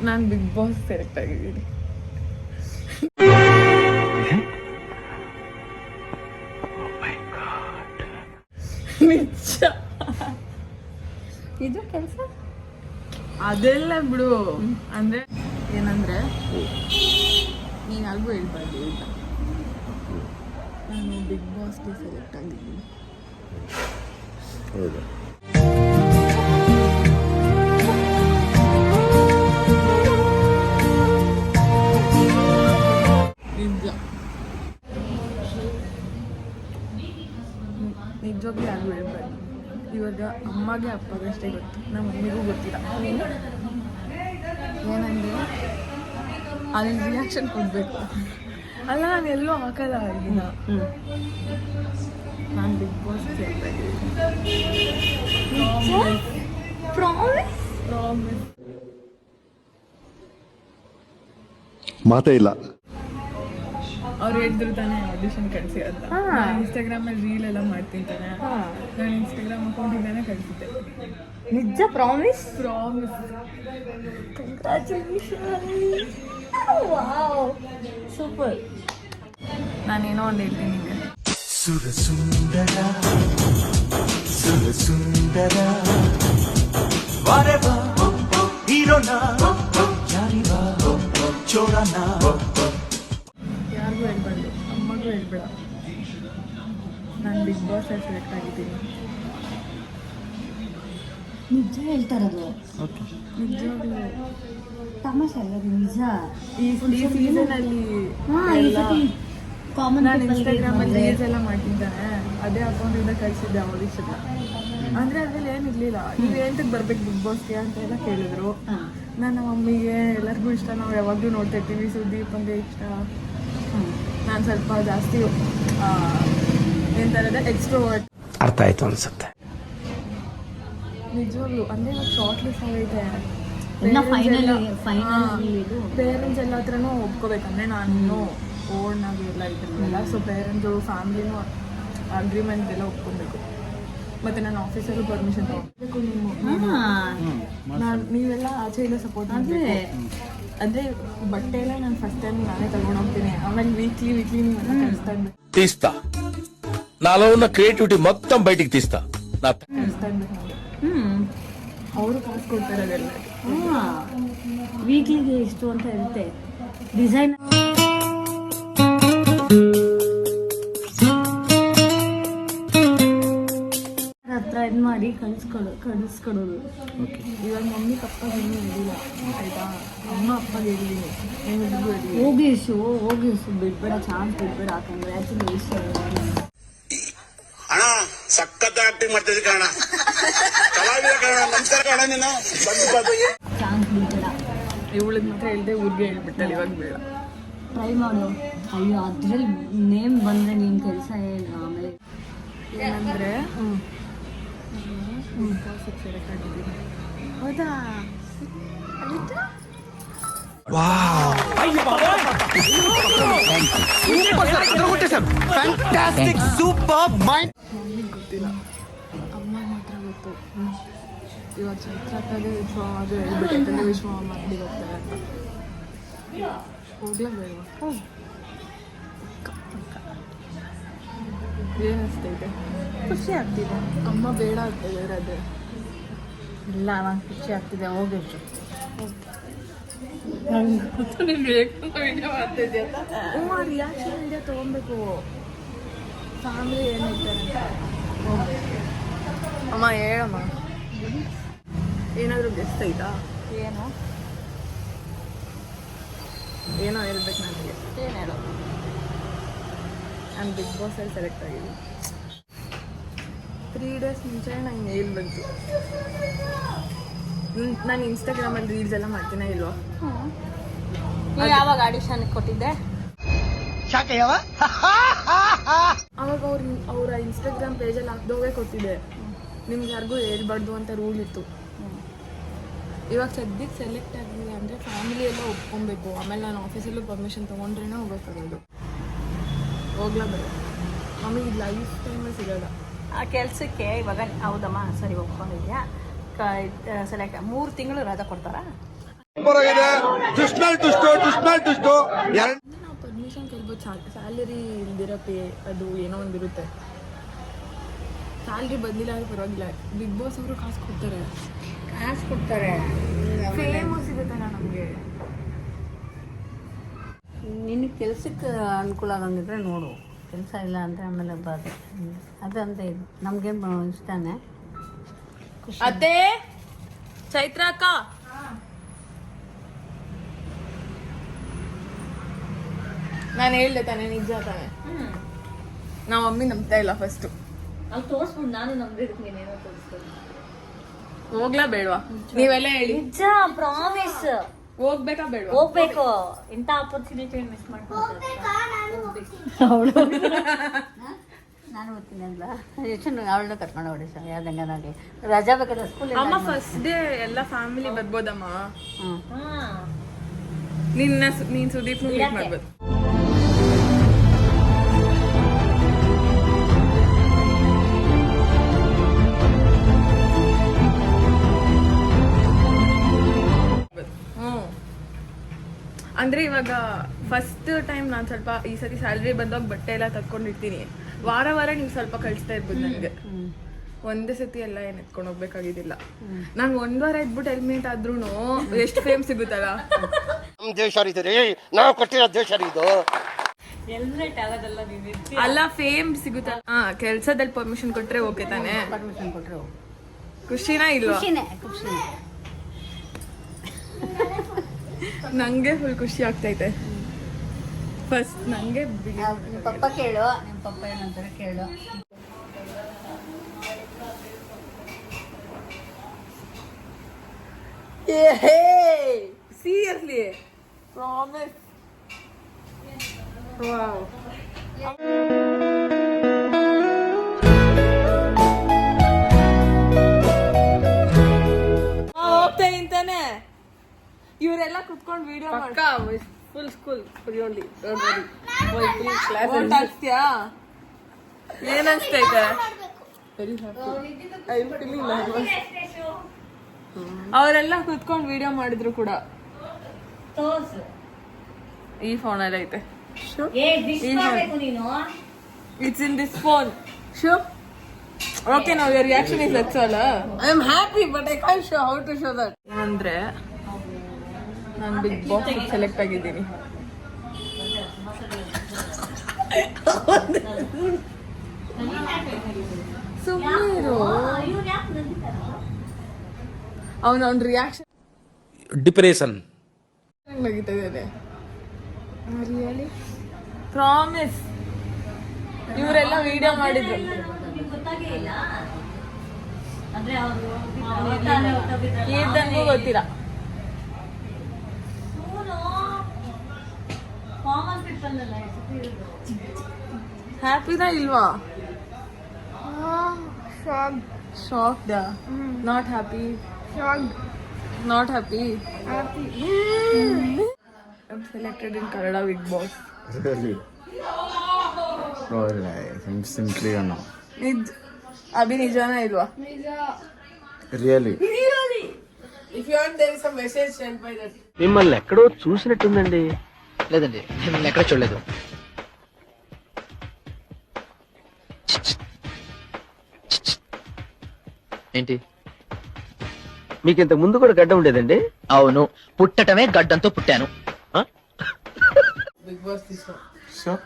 ನಾನು big boss select ಆಗಿದ್ದೀನಿ. ನಿಜ ಇದು ಕೆಲಸ ಅದೆಲ್ಲ ಬಿಡು. ಅಂದ್ರೆ ಏನಂದ್ರೆ ನೀನು ಯಾರಿಗೂ ಹೇಳ್ಬಾರ್ದು ಅಂತ. ನಾನು ಬಿಗ್ ಬಾಸ್ಗೆ ಸೆಲೆಕ್ಟ್ ಆಗಿದ್ದೀನಿ. ಹೌದಾ? ನಿಜವಾಗ್ಲೂ ಯಾರಿಗೂ ಹೇಳ್ಬಾರ್ದು. ಇವಾಗ ಅಮ್ಮಗೆ ಅಪ್ಪಗೆ ಅಷ್ಟೇ ಗೊತ್ತು, ನಮ್ಮ ಮಮ್ಮಿಗೂ ಗೊತ್ತಿಲ್ಲ. ಏನಂದರೆ ಅಲ್ಲಿ ರಿಯಾಕ್ಷನ್ ಕೊಡಬೇಕು. ಅಲ್ಲ, ನಾನು ಎಲ್ಲೂ ಹಾಕಲ್ಲ ಆಗಿನ. ನಾನು ಬಿಗ್ ಬಾಸ್ ಪ್ರಾಮಿಸ್. ಮಾತೇ ಇಲ್ಲ. ಅವ್ರು ಹೇಳಿದ್ರು ತಾನೇ ಆಡಿಷನ್ ಕಳಿಸಿ ಅಂತ. ಇನ್ಸ್ಟಾಗ್ರಾಮಲ್ಲಿ ರೀಲ್ ಎಲ್ಲ ಮಾಡ್ತೀನಿ ತಾನೆ. ನಾನು ಇನ್ಸ್ಟಾಗ್ರಾಮ್ ಅಕೌಂಟಿಂದಾನೆ ಕಳಿಸಿದ್ದೆ. ನಿಜ? Promise? Promise. Congratulation. Wow, super. ನಾನೇನೋ ಒಂದು ಹೇಳ್ತೀನಿ ನಿಮಗೆ. ಸುರಸುಂದರ ಸುರಸುಂದರ ವಾರೆವಾ ಹೀರೋನ ಯಾರಿವಾ ಚೋರನ. ಯಾರಿಗೂ ಹೇಳ್ಬಾರ್ದು, ಅಮ್ಮಗೂ ಹೇಳ್ಬೇಡ. ನಾನು ಬಿಗ್ ಬಾಸ್ ಅಲ್ಲಿ ಸೆಲೆಕ್ಟ್ ಆಗಿದ್ದೀನಿ. ನಿಜ ಹೇಳ್ತಾರದು? ನಿಜವಾಗ್ಲೂ ತಮಾಷೆ ಅಲ್ಲ, ನಿಜ. ಈ ಸೀಸನಲ್ಲಿ ಕಾಮನ್ ನಾನು ಇನ್ಸ್ಟಾಗ್ರಾಮಲ್ಲಿ ರೀಲ್ಸ್ ಎಲ್ಲ ಮಾಡ್ತಿದ್ದಾನೆ. ಅದೇ ಅಕೌಂಟಿಂದ ಕಳಿಸಿದ್ದೆ ಆಡಿಷನ್. ಅಂದರೆ ಅದ್ರಲ್ಲಿ ಏನಿರಲಿಲ್ಲ. ನೀವು ಎಂತಕ್ಕೆ ಬರ್ಬೇಕು ಬಿಗ್ ಬಾಸ್ಗೆ ಅಂತ ಎಲ್ಲ ಕೇಳಿದ್ರು. ನನ್ನ ಮಮ್ಮಿಗೆ ಎಲ್ಲರಿಗೂ ಇಷ್ಟ, ನಾವು ಯಾವಾಗಲೂ ನೋಡ್ತಾ ಇರ್ತೀವಿ. ಸುದೀಪ್ ಅಂದರೆ ಇಷ್ಟ. ನಾನು ಸ್ವಲ್ಪ ಜಾಸ್ತಿ ಎಂತಾರದ ಎಕ್ಸ್ಟ್ರೋವರ್ಟ್. ಅರ್ಥ ಆಯ್ತು ಅನ್ಸುತ್ತೆ. ನಿಜವಾಗ್ಲು ಅಂದರೆ ಇವಾಗ ಶಾರ್ಟ್ ಲಿಸ್ಟ್ ಆಗೈತೆ. ಪೇರೆಂಟ್ಸ್ ಎಲ್ಲ ಹತ್ರನೂ ಒಪ್ಕೋಬೇಕಂದ್ರೆ ನಾನು ಓಡ್ನಾಗ ಎಲ್ಲ ಇದ್ದಿರಲಿಲ್ಲ. ಸೊ ಪೇರೆಂಟ್ಸು ಫ್ಯಾಮ್ಲಿನೂ ಅಗ್ರಿಮೆಂಟ್ ಎಲ್ಲ ಒಪ್ಕೊಬೇಕು. ಮತ್ತು ನಾನು ಆಫೀಸಲ್ಲೂ ಪರ್ಮಿಷನ್ ತೊಗೊಬೇಕು. ನೀವೆಲ್ಲ ಆಚೆಯಿಂದ ಸಪೋರ್ಟ್ ಮಾಡಿದ್ರೆ ಅಂದರೆ ಬಟ್ಟೆ ಎಲ್ಲ ನಾನು ಫಸ್ಟ್ ಟೈಮ್ ನಾನೇ ತಗೊಂಡು ಹೋಗ್ತೀನಿ. ಆಮೇಲೆ ವೀಕ್ಲಿ ನೀವೆಲ್ಲ ಕಳಿಸ್ತಾ ಇರ್ಬೇಕು. తీస్తా నాలో ఉన్న క్రియేటివిటీ మొత్తం బయటికి తీస్తా. ಕಳಿಸ್ತಾ ಇರ್ಬೇಕು. ಅವರು ಕಾಸು ಕೊಡ್ತಾರೆ ಅದೆಲ್ಲ. ವೀಕ್ಲಿಗೆ ಎಷ್ಟು ಅಂತ ಇರುತ್ತೆ. ಡಿಸೈನ್ ಹತ್ರ ಇದು ಮಾಡಿ ಕಳಿಸ್ಕೊಡೋದು. ಇವಾಗ ಮಮ್ಮಿ ಪಪ್ಪಗೆ ಏನೂ ಹೇಳಿಲ್ಲ ಆಯಿತಾ. ಅಮ್ಮ ಅಪ್ಪಗೆ ಹೇಳಿದ್ದೀನಿ, ಹೆಂಗಿದ್ರು ಹೇಳಿ. ಹೋಗಿಸು ಬಿಡ್ಬೇಡ, ಚಾನ್ಸ್ ಬಿಡ್ಬೇಡ. ಕಂಗ್ರ್ಯಾಚುಲೇಷನ್ ಅಣ್ಣ. ಸಖತ್ ಆಕ್ಟಿಂಗ್ ಮಾಡ್ತಿದ್ದೆ ಕಣ. ಕಲಾವಿದ ಕಣ. ನಮಸ್ಕಾರ ಕಣ. ನೀನು ಚಾನ್ಸ್ ಬಿಡ್ಬೇಡ. ಇವಳಿಗೆ ಮಾತ್ರ ಹೇಳ್ದೆ, ಊರಿಗೆ ಹೇಳ್ಬಿಟ್ಟಲ್ಲ. ಇವಾಗ ಬೇಡ, ಟ್ರೈ ಮಾಡು. ಅಯ್ಯೋ, ಅದ್ರಲ್ಲಿ ನೇಮ್ ಬಂದರೆ ನೀನು ಕೆಲಸ ಹೇಳು. ಆಮೇಲೆ ಏನಂದರೆ ಸೆಲೆಕ್ಟ್ ಆಗಿದ್ದೀನಿ. ಹೌದಾ? ಮಮ್ಮಿಗೆ ಗೊತ್ತಿಲ್ಲ, ಅಮ್ಮ ಮಾತ್ರ ಗೊತ್ತು. ಇವಾಗ ಚೈತ್ರಕ್ಕಾಗೆ ವಿಶ್ವವಾಗ ಹೇಳ್ಬಿಟ್ಟಿದ್ದೆ, ವಿಶ್ವ ಮಕ್ಕಳಿಗೆ ಹೋಗ್ತಾರೆ ಅಂತ. ಹೋಗ್ಲೇಬೇಡವಾ? ಏನಿಸ್ತೈತೆ? ಖುಷಿ ಆಗ್ತಿದೆ. ಅಮ್ಮ ಬೇಡ ಅಂತ ಹೇಳಿದ್ರೆ ಇಲ್ಲ, ನಂಗೆ ಖುಷಿ ಆಗ್ತಿದೆ. ಹೋಗಿಷ್ಟು ರಿಯಾಕ್ಷನ್ ವಿಡಿಯೋ ತೊಗೊಬೇಕು. ಫ್ಯಾಮಿಲಿ ಏನು ಹೇಳ್ತಾರೆ ಅಮ್ಮ ಹೇಳಮ್ಮ. ಏನಾದರೂ ಗೆಸ್ಟ್ ಐತಾ? ಏನೋ ಹೇಳ್ಬೇಕು ನನಗೆ. ಏನು ಹೇಳೋ? ನಾನು ಬಿಗ್ ಬಾಸಲ್ಲಿ ಸೆಲೆಕ್ಟ್ ಆಗಿದ್ದೀನಿ. 3 days ಮುಂಚೆ ನಂಗೆ ಮೇಲ್ ಬಂತು. ನಾನು ಇನ್ಸ್ಟಾಗ್ರಾಮಲ್ಲಿ ರೀಲ್ಸ್ ಎಲ್ಲ ಮಾಡ್ತೀನ ಇಲ್ವಾ? ಯಾವಾಗ ಆಡಿಷನ್ ಕೊಟ್ಟಿದ್ದೆ? ಅವಾಗ ಅವರ ಇನ್ಸ್ಟಾಗ್ರಾಮ್ ಪೇಜಲ್ಲಿ ಹಾಕ್ದೋಗೆ ಕೊಟ್ಟಿದ್ದೆ. ನಿಮ್ಗೆ ಯಾರಿಗೂ ಹೇಳ್ಬಾರ್ದು ಅಂತ ರೂಲ್ ಇತ್ತು. ಇವಾಗ ಸದ್ಯಕ್ಕೆ ಸೆಲೆಕ್ಟ್ ಆಗಿದೆ ಅಂದರೆ ಫ್ಯಾಮಿಲಿ ಎಲ್ಲ ಒಪ್ಕೊಬೇಕು. ಆಮೇಲೆ ನಾನು ಆಫೀಸಲ್ಲೂ ಪರ್ಮಿಷನ್ ತೊಗೊಂಡ್ರೇ ಹೋಗೋಕ್ಕಾಗೋದು. ಹೋಗ್ಲೇಬೇಕು. ಮಮ್ಮಿಗೆ ಲೈಫ್ ಟೈಮೇ ಸಿಗೋಲ್ಲ ಆ ಕೆಲಸಕ್ಕೆ. ಇವಾಗ ಹೌದಮ್ಮ, ಸರಿ ಒಪ್ಕೊಂಡಿದ್ಯಾ? ಸೆಲೆಕ್ಟ್ 3 ತಿಂಗಳು ರಜಾ ಕೊಡ್ತಾರಾ? ನಾವು ಪರ್ಮಿಷನ್ ಕೇಳ್ಬೋದು. ಸ್ಯಾಲರಿ ಇಲ್ದಿರೋ ಪೇ ಅದು ಏನೋ ಒಂದಿರುತ್ತೆ. ಸ್ಯಾಲ್ರಿ ಬಂದಿಲ್ಲ ಅಂದ್ರೆ ಪರವಾಗಿಲ್ಲ, ಬಿಗ್ ಬಾಸ್ ಅವರು ಕಾಸು ಕೊಡ್ತಾರೆ. ಫೇಮಸ್ ಸಿಗುತ್ತಲ್ಲ ನಮಗೆ. ನಿನಗೆ ಕೆಲ್ಸಕ್ಕೆ ಅನುಕೂಲ ಆಗಂಗಿದ್ರೆ ನೋಡು, ಕೆಲಸ ಇಲ್ಲ ಅಂದರೆ ಆಮೇಲೆ ಬಾಧೆ. ಅದಂತ ಇದು ನಮಗೆ ಇಷ್ಟನೇ. ಅತ್ತೆ ಚೈತ್ರ ಅಕ್ಕ, ನಾನು ಹೇಳ್ದೆ ತಾನೆ, ನಿಜ ತಾನೆ. ನಮ್ಮ ಮಮ್ಮಿ ನಂಬ್ತಾ ಇಲ್ಲ ಫಸ್ಟು. ಅಲ್ಲಿ ತೋರಿಸ್ಬಿಟ್ಟು ನಾನು ನಂಬಿರ್ತೀನಿ, ನೀನೇನೋ ತೋರಿಸ್ತೀನಿ. ಹೋಗ್ಲಾ ಬೇಡವಾ? ನೀವೆಲ್ಲ ಹೇಳಿ. ನಿಜ, ಪ್ರಾಮಿಸ್. ಹೋಗ್ಬೇಕಾ ಬೇಡವಾ? ಹೋಗ್ಬೇಕು. ಇಂಥ ಆಪರ್ಚುನಿಟಿ ಮಿಸ್ ಮಾಡ್ಕೊಂಡು ನಾನು ಓದ್ತೀನಿ ಅಂದ ಎಷ್ಟು ಅವಳನ್ನ ಕರ್ಕೊಂಡು ಹೊಡಿ ಸರ್. ಯಾವ್ದಂಗನಾಗಲಿ ರಜಾ ಬೇಕಾದ್ರೆ ಸ್ಕೂಲ್ ಅಮ್ಮ ಫಸ್ಟ್ ಡೇ ಎಲ್ಲ ಫ್ಯಾಮಿಲಿ ಬರ್ಬೋದಮ್ಮ. ಹಾಂ ನೀನ್ ಸುದೀಪ್ ಮೀಟ್ ಮಾಡ್ಬೋದು. ಅಂದ್ರೆ ಇವಾಗ ಫಸ್ಟ್ ಟೈಮ್ ನಾನು ಸ್ವಲ್ಪ ಈ ಸತಿ ಸ್ಯಾಲ್ರಿ ಬಂದಾಗ ಬಟ್ಟೆ ಎಲ್ಲ ತಕ್ಕೊಂಡಿರ್ತೀನಿ. ವಾರ ವಾರ ನೀವು ಸ್ವಲ್ಪ ಕಳಿಸ್ತಾ ಇರ್ಬೋದು ನನಗೆ. ಒಂದೇ ಸತಿ ಎಲ್ಲ ಏನ್ ಎತ್ಕೊಂಡು ಹೋಗ್ಬೇಕಾಗಿದ್ದಿಲ್ಲ. ನಂಗೆ 1 ವಾರ ಇದ್ಬಿಟ್ಟು ಹೆಲ್ಮೆಟ್ ಆದ್ರೂ ಎಷ್ಟು ಫೇಮ್ ಸಿಗುತ್ತಲ್ಲ. ನಮ್ಮ ದೇಶ ರೀ, ನಾವು ಕೊಟ್ಟಿರೋ ದೇಶ ಇದು. ಹೆಲ್ಮೆಟ್ ಆಗೋದಲ್ಲ, ನೀನು ಅಲ್ಲ ಫೇಮ್ ಸಿಗುತ್ತಲ್ಲ. ಕೆಲ್ಸದಲ್ಲಿ ಪರ್ಮಿಷನ್ ಕೊಟ್ರೆ ಓಕೆ ತಾನೆ? ಪರ್ಮಿಷನ್ ಕೊಟ್ಟರೆ ಖುಷಿನಾ ಇಲ್ವಾ? ಖುಷಿನೇ. ನಂಗೆ ಫುಲ್ ಖುಷಿ ಆಗ್ತೈತೆ. ಫಸ್ಟ್ ನಂಗೆ ನಿಮ್ಮ ಪಪ್ಪ ಕೇಳು, ನಿಮ್ಮ ಪಪ್ಪ ಏನಂತಾರೆ ಕೇಳು. Seriously promise. ವಾವ್. ಹೋಗ್ತಾ ಇಂತಾನೆ ಇವರೆಲ್ಲ ಕುತ್ಕೊಂಡು ವಿಡಿಯೋ ಫುಲ್ ಸ್ಕೂಲ್ ಆಗ್ತೀಯಾ? ಏನ್ ಅನ್ಸ್ತೈತೆ? ಅವರೆಲ್ಲ ಕುತ್ಕೊಂಡು ವಿಡಿಯೋ ಮಾಡಿದ್ರು ಕೂಡ. ಈ ಫೋನ್ ಅಲ್ಲಿ ಐತೆ. It's in this phone. Sure. Okay, now your reaction is that's all. I am happy, but I can't show how to show that. ಅಂದ್ರೆ ನಾನು ಬಿಗ್ ಬಾಸ್ ಸೆಲೆಕ್ಟ್ ಆಗಿದ್ದೀನಿ. ಅವನ ರಿಯಾಕ್ಷನ್ ಡಿಪ್ರೆಷನ್ ನಗಿತಿದ್ದೇನೆ. Really promise. ಇವರೆಲ್ಲ video ಮಾಡಿದ್ರು. ಇದಂಗೂ ಗೊತ್ತಿಲ್ಲ. ಹ್ಯಾಪಿನಾ ಇಲ್ವಾ? Shocked. Not happy. Not happy. I'm selected in Kannada Big Boss. Really? Oh, I'm simply no. Abhi ನಿಜಾನಾ ಇಲ್ವಾ? Really? If you want, there is a message sent by that. మిమ్మల్ని ఎక్కడో చూసినట్టుందండి. లేదండి, మిమ్మల్ని ఎక్కడ చూడలేదు. ఏంటి, మీకు ఇంతకు ముందు కూడా గడ్డ ఉండేదండి? అవును, పుట్టటమే గడ్డంతో పుట్టాను. Big Boss this one. Sure.